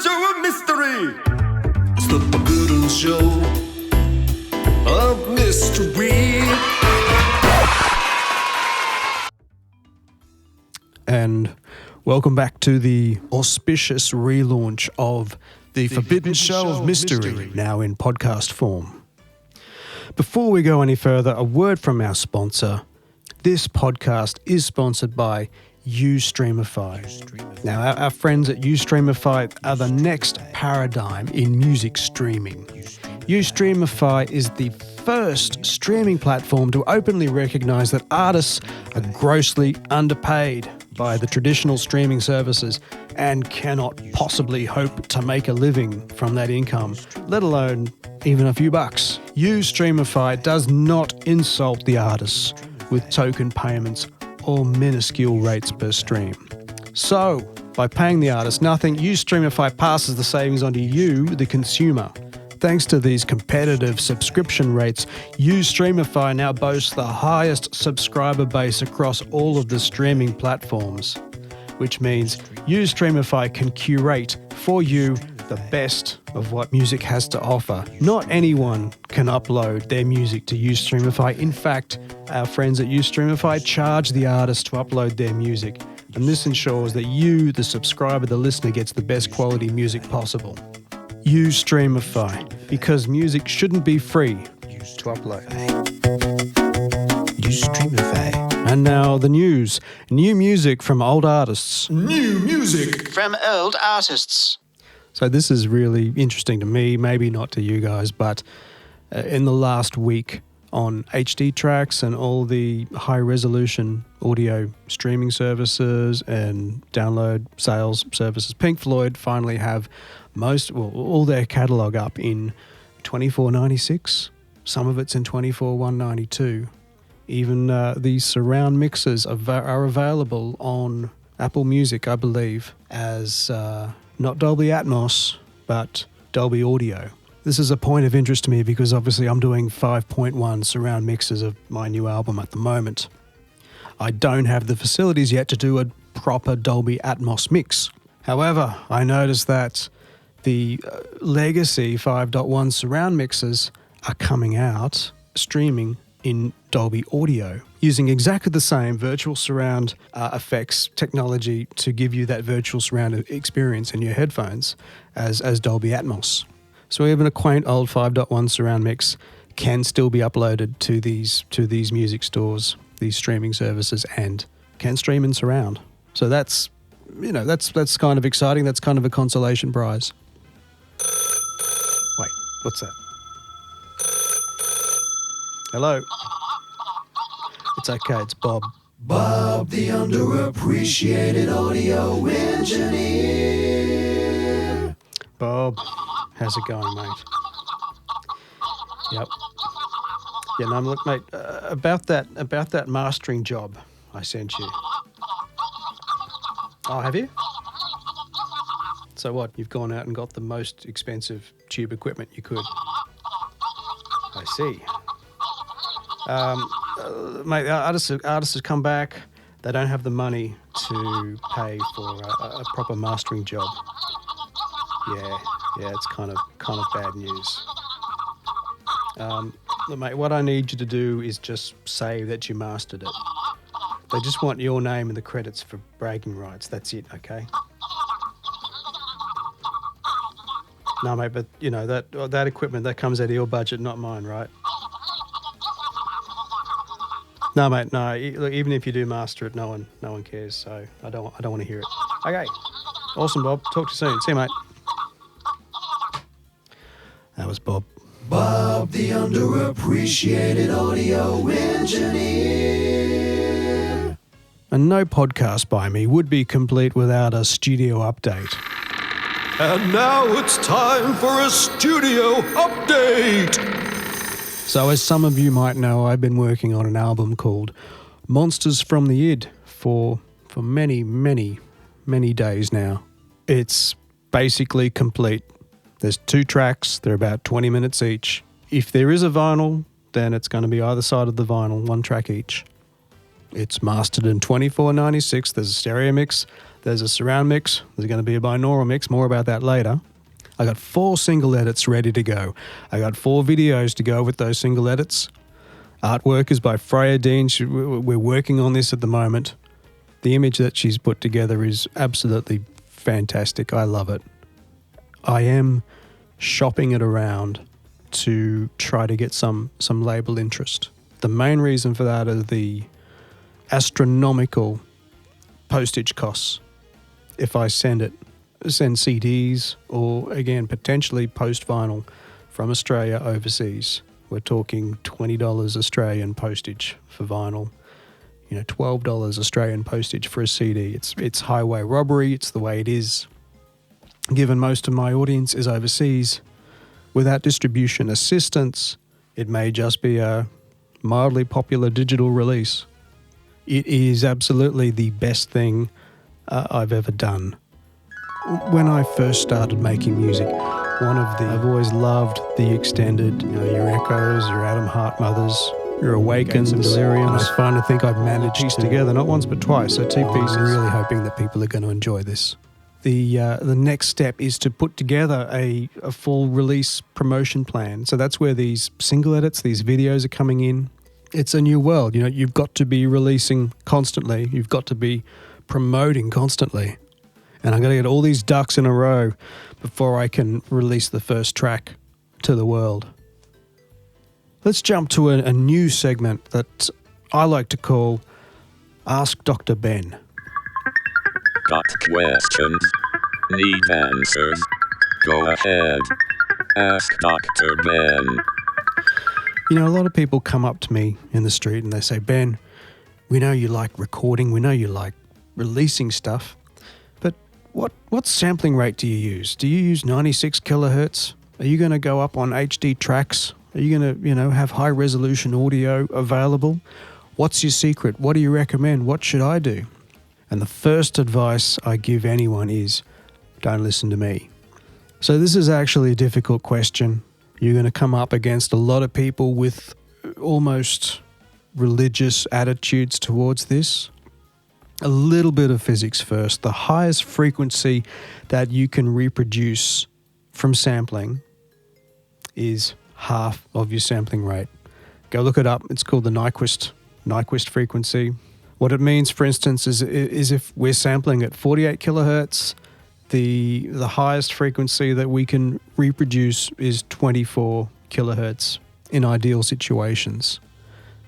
show of mystery. It's the forbidden show of mystery. And welcome back to the auspicious relaunch of the Forbidden Show of Mystery, now in podcast form. Before we go any further, a word from our sponsor. This podcast is sponsored by Youstreamify. Now, our friends at Youstreamify are the next paradigm in music streaming. Youstreamify is the first streaming platform to openly recognise that artists are grossly underpaid by the traditional streaming services and cannot possibly hope to make a living from that income, let alone even a few bucks. Youstreamify does not insult the artists with token payments or minuscule rates per stream. So, by paying the artist nothing, Youstreamify passes the savings on to you, the consumer. Thanks to these competitive subscription rates, Youstreamify now boasts the highest subscriber base across all of the streaming platforms, which means Youstreamify can curate for you the best of what music has to offer. Not anyone can upload their music to Youstreamify. In fact, our friends at Youstreamify charge the artist to upload their music, and this ensures that you, the subscriber, the listener, gets the best quality music possible. Youstreamify, because music shouldn't be free to upload. Youstreamify. And now the news. New music from old artists. New music From old artists. So this is really interesting to me, maybe not to you guys, but in the last week on HD tracks and all the high-resolution audio streaming services and download sales services, Pink Floyd finally have all their catalogue up in 2496. Some of it's in 24192. Even the surround mixes are available on Apple Music, I believe, as not Dolby Atmos, but Dolby Audio. This is a point of interest to me because obviously I'm doing 5.1 surround mixes of my new album at the moment. I don't have the facilities yet to do a proper Dolby Atmos mix. However, I noticed that the legacy 5.1 surround mixes are coming out streaming in Dolby Audio, using exactly the same virtual surround effects technology to give you that virtual surround experience in your headphones as Dolby Atmos. So even a quaint old 5.1 surround mix can still be uploaded to these music stores, these streaming services, and can stream in surround. So that's kind of exciting. That's kind of a consolation prize. Wait, what's that? Hello? It's okay, it's Bob. Bob, the underappreciated audio engineer. Bob, how's it going, mate? Yep. Yeah, no, look, mate, about that mastering job I sent you. Oh, have you? So what, you've gone out and got the most expensive tube equipment you could? I see. Mate, artists have come back. They don't have the money to pay for a proper mastering job. Yeah, it's kind of bad news. Look, mate, what I need you to do is just say that you mastered it. They just want your name in the credits for bragging rights. That's it, okay? No, mate, but you know that equipment that comes out of your budget, not mine, right? No, mate, no. Look, even if you do master it, no one cares. So I don't want to hear it. Okay, awesome, Bob. Talk to you soon. See you, mate. That was Bob. Bob, the underappreciated audio engineer. And no podcast by me would be complete without a studio update. And now it's time for a studio update. So as some of you might know, I've been working on an album called Monsters from the Id for many, many, many days now. It's basically complete. There's 2 tracks, they're about 20 minutes each. If there is a vinyl, then it's going to be either side of the vinyl, 1 track each. It's mastered in 2496, there's a stereo mix, There's a surround mix. There's going to be a binaural mix. More about that later. I got 4 single edits ready to go. I got 4 videos to go with those single edits. Artwork is by Freya Dean. We're working on this at the moment. The image that she's put together is absolutely fantastic. I love it. I am shopping it around to try to get some label interest. The main reason for that are the astronomical postage costs. If I send CDs or, again, potentially post vinyl from Australia overseas, we're talking $20 Australian postage for vinyl, $12 Australian postage for a CD. It's highway robbery. It's the way it is. Given most of my audience is overseas, without distribution assistance, it may just be a mildly popular digital release. It is absolutely the best thing I've ever done. When I first started making music, I've always loved the extended, your Echoes, your Adam Hart Mothers, your Awakens and Deliriums. I finally think I've managed to piece together, not once but twice, so 2 pieces. I'm really hoping that people are going to enjoy this. The next step is to put together a full release promotion plan. So that's where these single edits, these videos are coming in. It's a new world. You've got to be releasing constantly. You've got to be promoting constantly. And I'm going to get all these ducks in a row before I can release the first track to the world. Let's jump to a new segment that I like to call Ask Dr. Ben. Got questions? Need answers? Go ahead. Ask Dr. Ben. A lot of people come up to me in the street and they say, Ben, we know you like recording, we know you like releasing stuff, but what sampling rate do you use? Do you use 96 kilohertz? Are you going to go up on HD tracks? Are you going to, have high resolution audio available? What's your secret? What do you recommend? What should I do? And the first advice I give anyone is, don't listen to me. So this is actually a difficult question. You're going to come up against a lot of people with almost religious attitudes towards this. A little bit of physics first. The highest frequency that you can reproduce from sampling is half of your sampling rate. Go look it up. It's called the Nyquist frequency. What it means, for instance, is if we're sampling at 48 kilohertz, the highest frequency that we can reproduce is 24 kilohertz in ideal situations.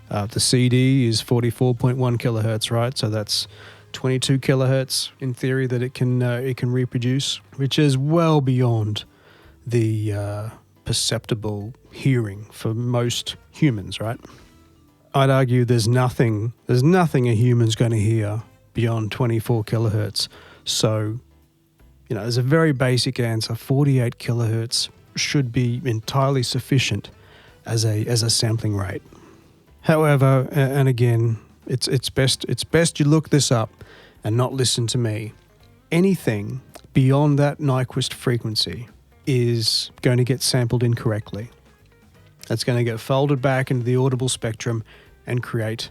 The CD is 44.1 kilohertz, right? So that's 22 kilohertz in theory that it can reproduce, which is well beyond the perceptible hearing for most humans, right? I'd argue there's nothing a human's going to hear beyond 24 kilohertz. So, there's a very basic answer. 48 kilohertz should be entirely sufficient as a sampling rate. However, and again, it's best you look this up and not listen to me. Anything beyond that Nyquist frequency is going to get sampled incorrectly. That's going to get folded back into the audible spectrum and create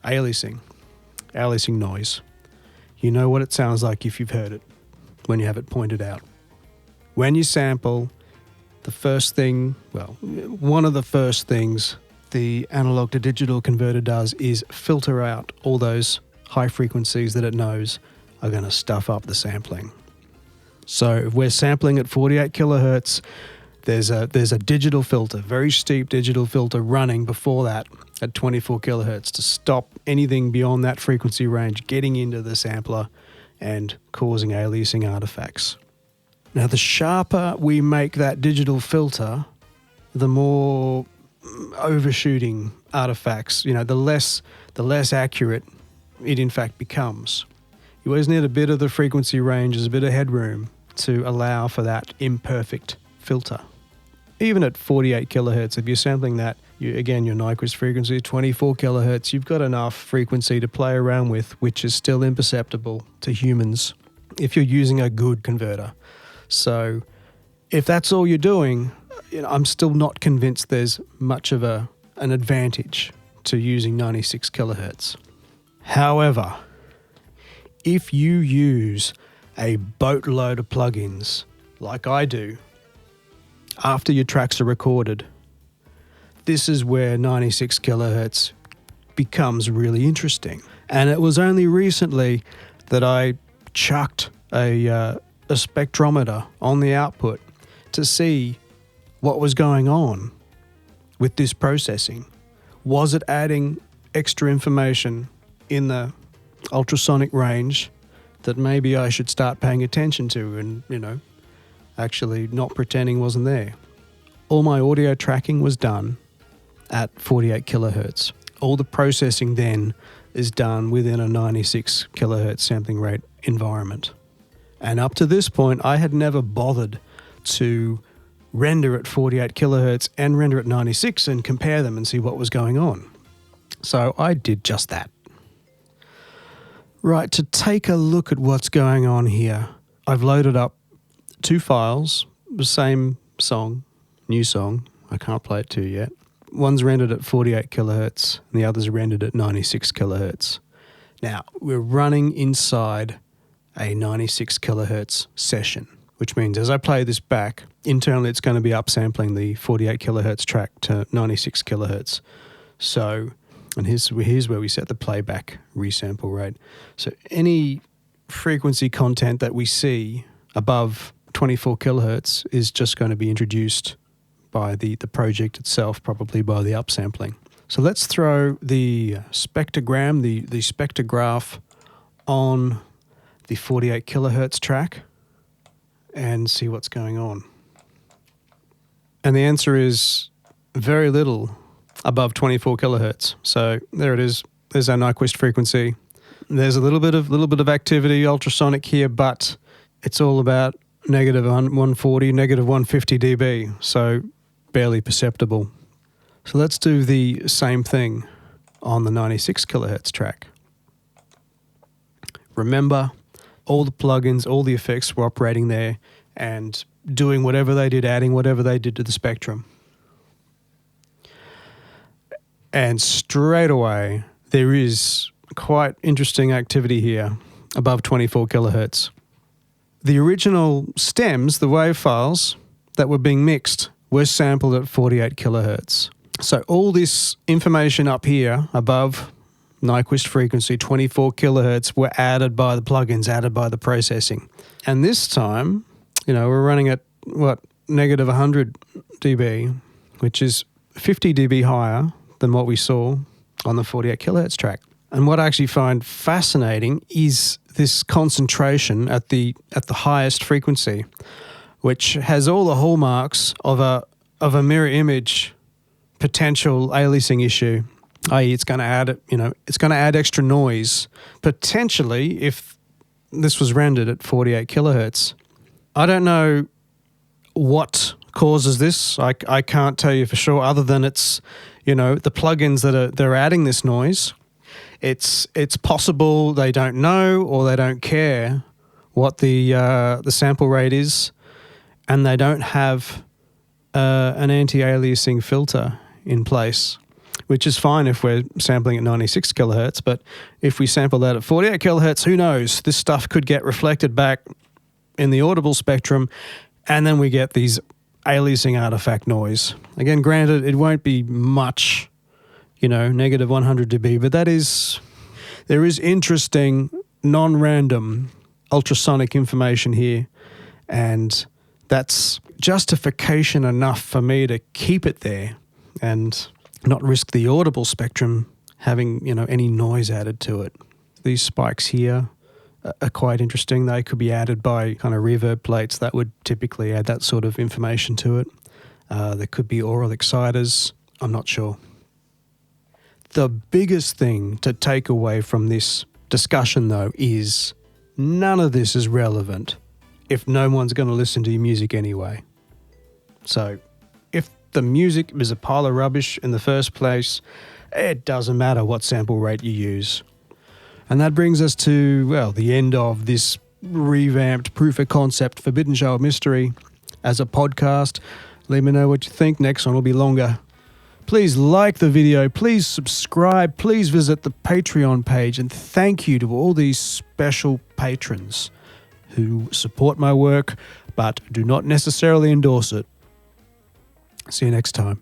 aliasing noise. You know what it sounds like if you've heard it, when you have it pointed out. When you sample, one of the first things the analog to digital converter does is filter out all those high frequencies that it knows are going to stuff up the sampling. So if we're sampling at 48 kilohertz, there's a digital filter, very steep digital filter running before that at 24 kilohertz to stop anything beyond that frequency range getting into the sampler and causing aliasing artifacts. Now, the sharper we make that digital filter, the more overshooting artifacts, the less accurate it in fact becomes. You always need a bit of the frequency range, a bit of headroom to allow for that imperfect filter. Even at 48 kilohertz, if you're sampling that, your Nyquist frequency is 24 kilohertz, you've got enough frequency to play around with, which is still imperceptible to humans if you're using a good converter. So if that's all you're doing, I'm still not convinced there's much of an advantage to using 96 kilohertz. However, if you use a boatload of plugins, like I do, after your tracks are recorded, this is where 96 kilohertz becomes really interesting. And it was only recently that I chucked a spectrometer on the output to see what was going on with this processing. Was it adding extra information in the ultrasonic range that maybe I should start paying attention to and, actually not pretending wasn't there? All my audio tracking was done at 48 kilohertz. All the processing then is done within a 96 kilohertz sampling rate environment. And up to this point, I had never bothered to render at 48 kilohertz and render at 96 and compare them and see what was going on. So I did just that. Right, to take a look at what's going on here, I've loaded up 2 files, the same song, new song. I can't play it to you yet. One's rendered at 48 kilohertz and the other's rendered at 96 kilohertz. Now, we're running inside a 96 kilohertz session, which means as I play this back, internally it's going to be upsampling the 48 kilohertz track to 96 kilohertz. So, and here's where we set the playback resample rate. So any frequency content that we see above 24 kilohertz is just going to be introduced by the project itself, probably by the upsampling. So let's throw the spectrogram, the spectrograph on the 48 kilohertz track and see what's going on. And the answer is very little above 24 kilohertz. So there it is. There's our Nyquist frequency. There's a little bit of activity, ultrasonic here, but it's all about negative 140, negative 150 dB. So barely perceptible. So let's do the same thing on the 96 kilohertz track. Remember, all the plugins, all the effects were operating there and doing whatever they did, adding whatever they did to the spectrum. And straight away, there is quite interesting activity here above 24 kilohertz. The original stems, the wave files that were being mixed, were sampled at 48 kilohertz. So all this information up here above Nyquist frequency, 24 kilohertz, were added by the plugins, added by the processing. And this time, we're running at, negative 100 dB, which is 50 dB higher than what we saw on the 48 kilohertz track. And what I actually find fascinating is this concentration at the highest frequency, which has all the hallmarks of a mirror image potential aliasing issue, i.e. it's going to add extra noise, potentially if this was rendered at 48 kilohertz. I don't know what causes this. I can't tell you for sure, other than it's, the plugins they're adding this noise. It's possible they don't know or they don't care what the sample rate is, and they don't have an anti-aliasing filter in place, which is fine if we're sampling at 96 kilohertz. But if we sample that at 48 kilohertz, who knows? This stuff could get reflected back in the audible spectrum, and then we get these aliasing artifact noise. Again, granted, it won't be much, negative 100 dB, but there is interesting, non-random ultrasonic information here, and that's justification enough for me to keep it there and not risk the audible spectrum having, any noise added to it. These spikes here are quite interesting. They could be added by kind of reverb plates that would typically add that sort of information to it. There could be aural exciters. I'm not sure. The biggest thing to take away from this discussion, though, is none of this is relevant if no one's going to listen to your music anyway. So if the music is a pile of rubbish in the first place, it doesn't matter what sample rate you use. And that brings us to, the end of this revamped proof of concept Forbidden Show of Mystery as a podcast. Let me know what you think. Next one will be longer. Please like the video, please subscribe, please visit the Patreon page, and thank you to all these special patrons who support my work but do not necessarily endorse it. See you next time.